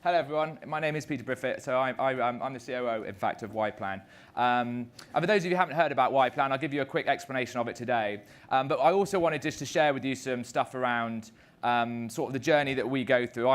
Hello everyone, my name is Peter Briffett, so I'm the COO, in fact, of YPlan. And for those of you who haven't heard about YPlan, I'll give you a quick explanation of it today. But I also wanted just to share with you some stuff around sort of the journey that we go through.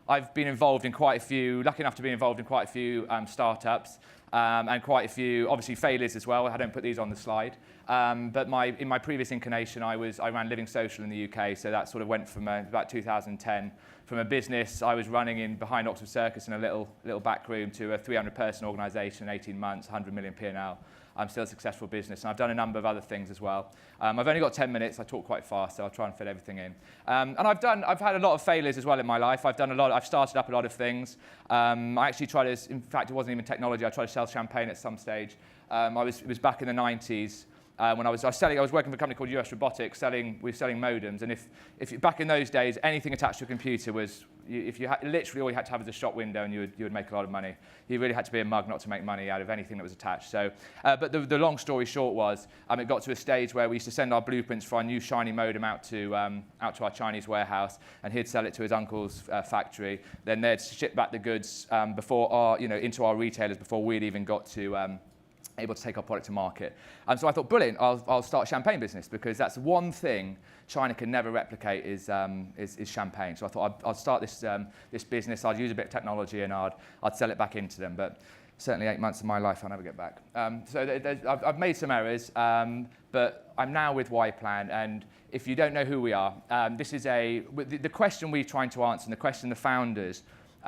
I've been involved in quite a few, lucky enough to be involved in quite a few startups and quite a few, obviously, failures as well. I don't put these on the slide. But in my previous incarnation, I ran Living Social in the UK, so that sort of went from about 2010. From a business I was running in behind Oxford Circus in a little back room to a 300-person organisation in 18 months, 100 million P&L. I'm still a successful business, and I've done a number of other things as well. I've only got 10 minutes. I talk quite fast, so I'll try and fit everything in. And I've had a lot of failures as well in my life. I've started up a lot of things. I actually tried to, in fact, it wasn't even technology. I tried to sell champagne at some stage. It was back in the 90s. When I was working for a company called US Robotics. We were selling modems, and if back in those days, anything attached to a computer was, literally all you had to have was a shop window, and you would make a lot of money. You really had to be a mug not to make money out of anything that was attached. So, but the long story short was, it got to a stage where we used to send our blueprints for our new shiny modem out to our Chinese warehouse, and he'd sell it to his uncle's factory. Then they'd ship back the goods into our retailers before we'd even got to. Able to take our product to market. So I thought, brilliant, I'll start a champagne business, because that's one thing China can never replicate is champagne. So I thought I'd start this business, I'd use a bit of technology, and I'd sell it back into them. But certainly 8 months of my life I'll never get back. I've made some errors, but I'm now with YPlan, and if you don't know who we are, this is the question we're trying to answer, and the question the founders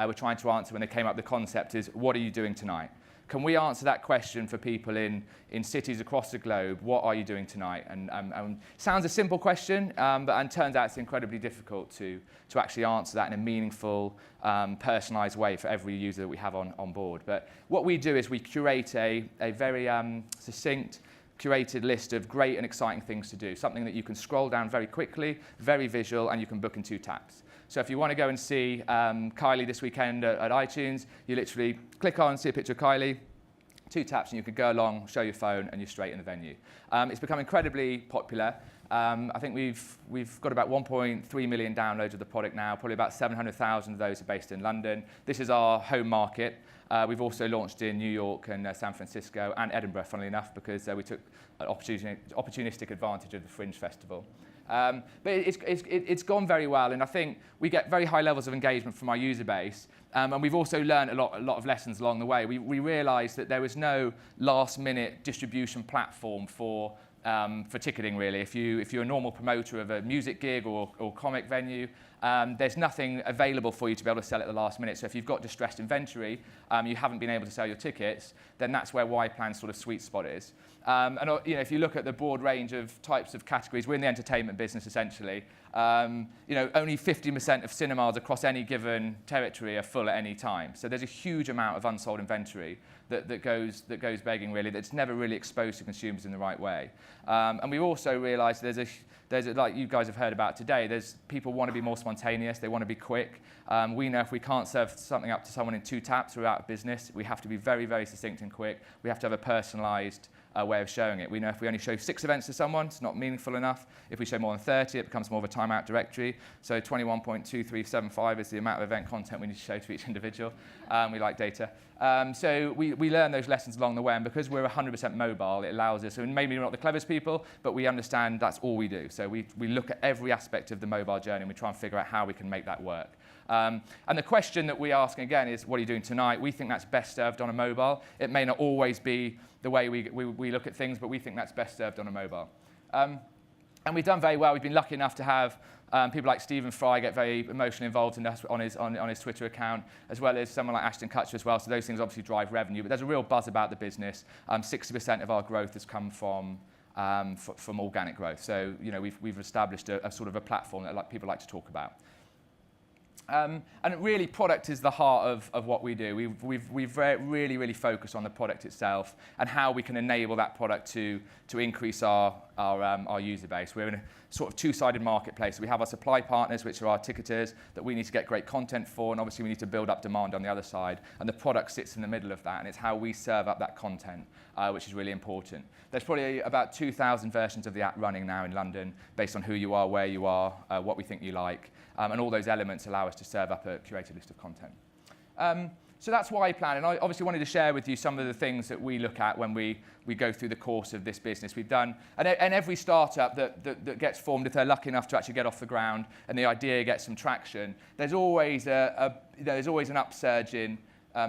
were trying to answer when they came up with the concept is, what are you doing tonight? Can we answer that question for people in cities across the globe? What are you doing tonight? And sounds a simple question, but turns out it's incredibly difficult to actually answer that in a meaningful, personalized way for every user that we have on board. But what we do is we curate a very succinct, curated list of great and exciting things to do, something that you can scroll down very quickly, very visual, and you can book in 2 taps. So if you want to go and see Kylie this weekend at iTunes, you literally click on, see a picture of Kylie, 2 taps, and you can go along, show your phone, and you're straight in the venue. It's become incredibly popular. I think we've got about 1.3 million downloads of the product now. Probably about 700,000 of those are based in London. This is our home market. We've also launched in New York and San Francisco and Edinburgh, funnily enough, because we took an opportunistic advantage of the Fringe Festival. But it's gone very well, and I think we get very high levels of engagement from our user base, and we've also learned a lot of lessons along the way. We realised that there was no last-minute distribution platform for ticketing, really. If you're a normal promoter of a music gig or comic venue, there's nothing available for you to be able to sell at the last minute. So if you've got distressed inventory, you haven't been able to sell your tickets, then that's where YPlan's sort of sweet spot is. And if you look at the broad range of types of categories, we're in the entertainment business essentially. Only 50% of cinemas across any given territory are full at any time. So there's a huge amount of unsold inventory that goes begging, really, that's never really exposed to consumers in the right way. And we've also realised like you guys have heard about today, people want to be more spontaneous, they want to be quick. We know if we can't serve something up to someone in 2 taps, we're out of business. We have to be very, very succinct and quick. We have to have a personalised way of showing it. We know if we only show 6 events to someone, it's not meaningful enough. If we show more than 30, it becomes more of a timeout directory. So 21.2375 is the amount of event content we need to show to each individual. We like data. So we learn those lessons along the way, and because we're 100% mobile, it allows us, and maybe we're not the cleverest people, but we understand that's all we do. So we look at every aspect of the mobile journey, and we try and figure out how we can make that work. And the question that we ask again is, what are you doing tonight? We think that's best served on a mobile. It may not always be the way we look at things, but we think that's best served on a mobile. And we've done very well. We've been lucky enough to have people like Stephen Fry get very emotionally involved in us on his Twitter account, as well as someone like Ashton Kutcher as well. So those things obviously drive revenue. But there's a real buzz about the business. 60% of our growth has come from organic growth. So we've established a sort of a platform that people like to talk about. And really, product is the heart of what we do. We've really, really focused on the product itself and how we can enable that product to increase our user base. We're in a sort of 2-sided marketplace. We have our supply partners, which are our ticketers, that we need to get great content for, and obviously we need to build up demand on the other side. And the product sits in the middle of that, and it's how we serve up that content, which is really important. There's probably about 2,000 versions of the app running now in London, based on who you are, where you are, what we think you like. And all those elements allow us to serve up a curated list of content. So that's YPlan, and I obviously wanted to share with you some of the things that we look at when we go through the course of this business. We've done, and every startup that gets formed, if they're lucky enough to actually get off the ground and the idea gets some traction, there's always there's always an upsurge in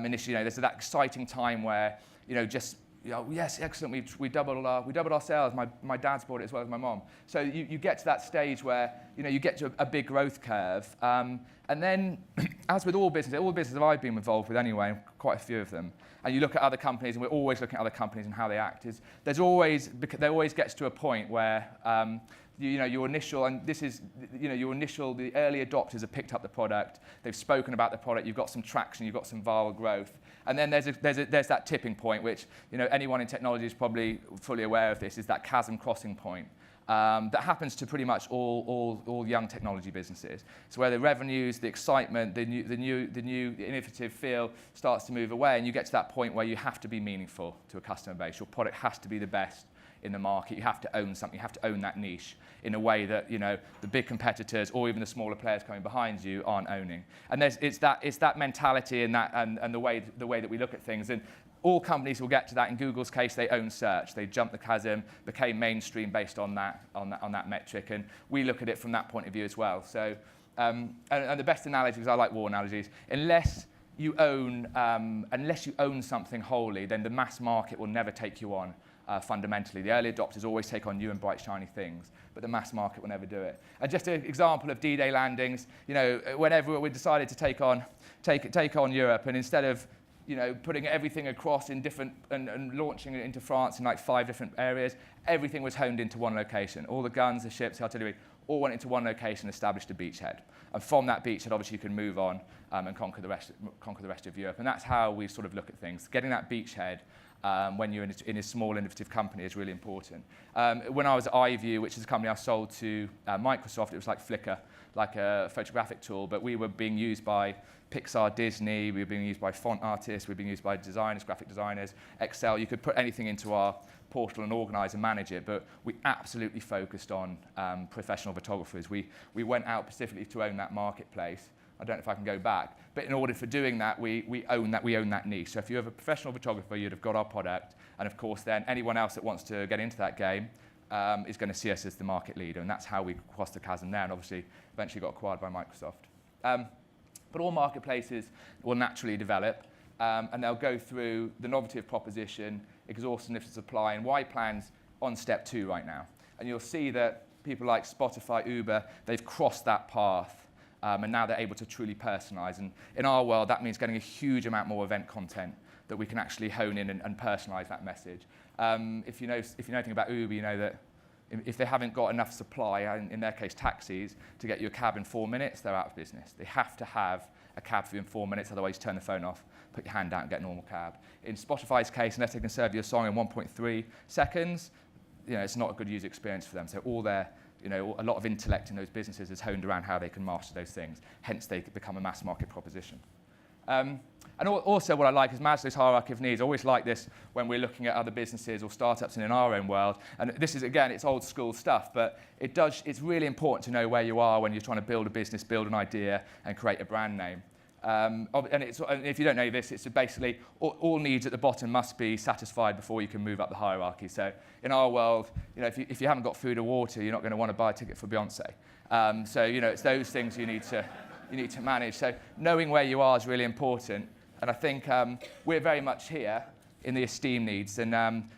initially. There's that exciting time where yes, excellent. We doubled our sales. My dad's bought it as well as my mom. So you get to that stage where you get to a big growth curve, and then as with all businesses I've been involved with anyway, quite a few of them, and you look at other companies, and we're always looking at other companies and how they act. There always gets to a point where your initial, and this is the early adopters have picked up the product, they've spoken about the product, you've got some traction, you've got some viral growth. And then there's that tipping point, which anyone in technology is probably fully aware of. This is that chasm crossing point that happens to pretty much all young technology businesses. It's where the revenues, the excitement, the new innovative feel starts to move away, and you get to that point where you have to be meaningful to a customer base. Your product has to be the best in the market. You have to own something. You have to own that niche in a way that the big competitors or even the smaller players coming behind you aren't owning. And it's that mentality and the way that we look at things. And all companies will get to that. In Google's case, they own search. They jumped the chasm, became mainstream based on that metric. And we look at it from that point of view as well. So and the best analogy, because I like war analogies, unless you own something wholly, then the mass market will never take you on. Fundamentally, the early adopters always take on new and bright, shiny things, but the mass market will never do it. And just an example of D-Day landings, whenever we decided to take on Europe, and instead of putting everything across in different and launching it into France in like 5 different areas, everything was honed into one location. All the guns, the ships, the artillery, all went into one location, established a beachhead. And from that beachhead, obviously, you can move on and conquer the rest of Europe. And that's how we sort of look at things. Getting that beachhead when you're in a small, innovative company is really important. When I was at iView, which is a company I sold to Microsoft, it was like Flickr, like a photographic tool, but we were being used by Pixar, Disney, we were being used by font artists, we were being used by designers, graphic designers, Excel. You could put anything into our portal and organize and manage it, but we absolutely focused on professional photographers. We went out specifically to own that marketplace. I don't know if I can go back, but in order for doing that, we own that niche. So if you have a professional photographer, you'd have got our product, and of course then anyone else that wants to get into that game is going to see us as the market leader, and that's how we crossed the chasm there, and obviously eventually got acquired by Microsoft. But all marketplaces will naturally develop, and they'll go through the novelty of proposition, exhaustiveness of supply, and YPlan's on step 2 right now. And you'll see that people like Spotify, Uber, they've crossed that path. And now they're able to truly personalize. And in our world, that means getting a huge amount more event content that we can actually hone in and personalize that message. If you know anything about Uber, you know that if they haven't got enough supply, in their case taxis, to get you a cab in 4 minutes, they're out of business. They have to have a cab for you in 4 minutes, otherwise turn the phone off, put your hand out and get a normal cab. In Spotify's case, unless they can serve you a song in 1.3 seconds, it's not a good user experience for them. So all their a lot of intellect in those businesses is honed around how they can master those things. Hence, they become a mass market proposition. And also what I like is Maslow's hierarchy of needs. I always like this when we're looking at other businesses or startups in our own world. And this is, again, it's old school stuff, but it's really important to know where you are when you're trying to build a business, build an idea, and create a brand name. And if you don't know this, it's basically all needs at the bottom must be satisfied before you can move up the hierarchy. So in our world, if you haven't got food or water, you're not going to want to buy a ticket for Beyonce. So it's those things you need to manage. So knowing where you are is really important. And I think we're very much here in the esteem needs, and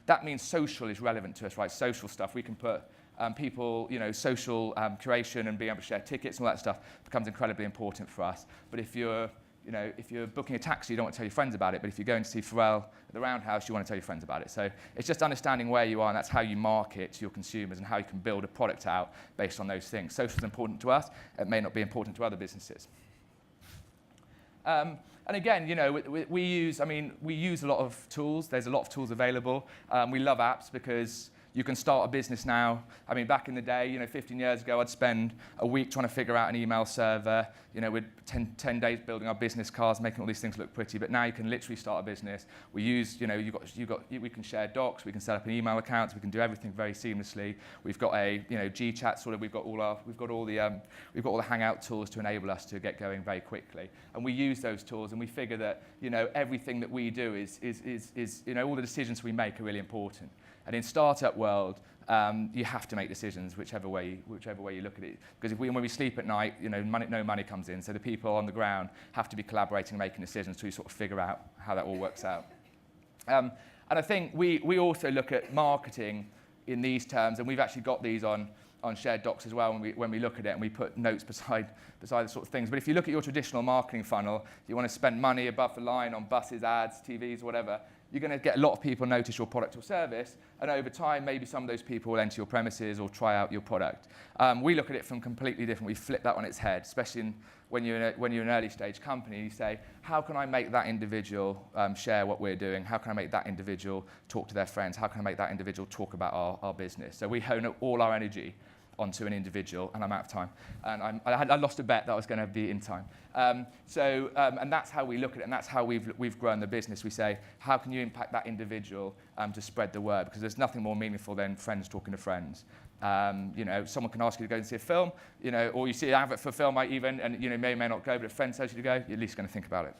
that means social is relevant to us, right? Social stuff. We can put people, social curation and being able to share tickets and all that stuff becomes incredibly important for us. But if you're booking a taxi, you don't want to tell your friends about it. But if you're going to see Pharrell at the Roundhouse, you want to tell your friends about it. So it's just understanding where you are, and that's how you market to your consumers and how you can build a product out based on those things. Social is important to us. It may not be important to other businesses. And again, we use a lot of tools. There's a lot of tools available. We love apps because You can start a business now. I mean, back in the day, 15 years ago, I'd spend a week trying to figure out an email server. We'd 10 days building our business cards, making all these things look pretty. But now you can literally start a business. We use, we can share docs, we can set up an email account, we can do everything very seamlessly. We've got a, Gchat sort of. We've got all the Hangout tools to enable us to get going very quickly. And we use those tools, and we figure that, everything that we do is all the decisions we make are really important. And in startup world, you have to make decisions whichever way you look at it. Because when we sleep at night, no money comes in. So the people on the ground have to be collaborating and making decisions to sort of figure out how that all works out. And I think we also look at marketing in these terms, and we've actually got these on shared docs as well when we look at it, and we put notes beside the sort of things. But if you look at your traditional marketing funnel, you want to spend money above the line on buses, ads, TVs, whatever, you're going to get a lot of people notice your product or service, and over time, maybe some of those people will enter your premises or try out your product. We look at it from completely different. We flip that on its head, especially when you're an early stage company. You say, how can I make that individual share what we're doing? How can I make that individual talk to their friends? How can I make that individual talk about our business? So we hone all our energy onto an individual, and I'm out of time. And I lost a bet that I was going to be in time. And that's how we look at it, and that's how we've grown the business. We say, how can you impact that individual to spread the word? Because there's nothing more meaningful than friends talking to friends. Someone can ask you to go and see a film, or you see an advert for a film, and may or may not go, but if a friend tells you to go, you're at least going to think about it.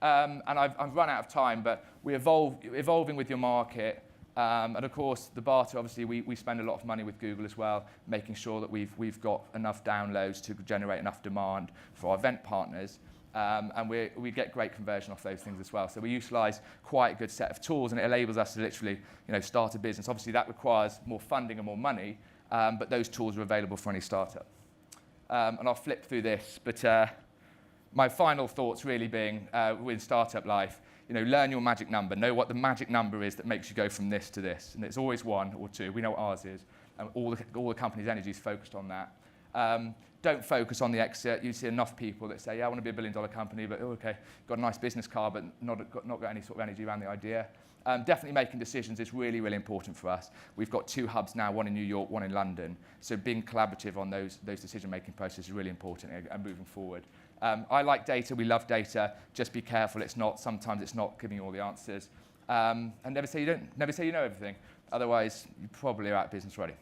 And I've run out of time, but we're evolving with your market. And of course, the barter, obviously, we spend a lot of money with Google as well, making sure that we've got enough downloads to generate enough demand for our event partners. And we get great conversion off those things as well. So we utilize quite a good set of tools, and it enables us to literally start a business. Obviously, that requires more funding and more money, but those tools are available for any startup. And I'll flip through this, but my final thoughts really being with startup life, learn your magic number. Know what the magic number is that makes you go from this to this. And it's always 1 or 2. We know what ours is. And all the company's energy is focused on that. Don't focus on the exit. You see enough people that say, yeah, I want to be a billion-dollar company, but okay, got a nice business card, but not got any sort of energy around the idea. Definitely making decisions is really, really important for us. We've got 2 hubs now, one in New York, one in London. So being collaborative on those decision-making processes is really important and moving forward. I like data. We love data. Just be careful. Sometimes it's not giving you all the answers. And never say you know everything. Otherwise, you probably are out of business already.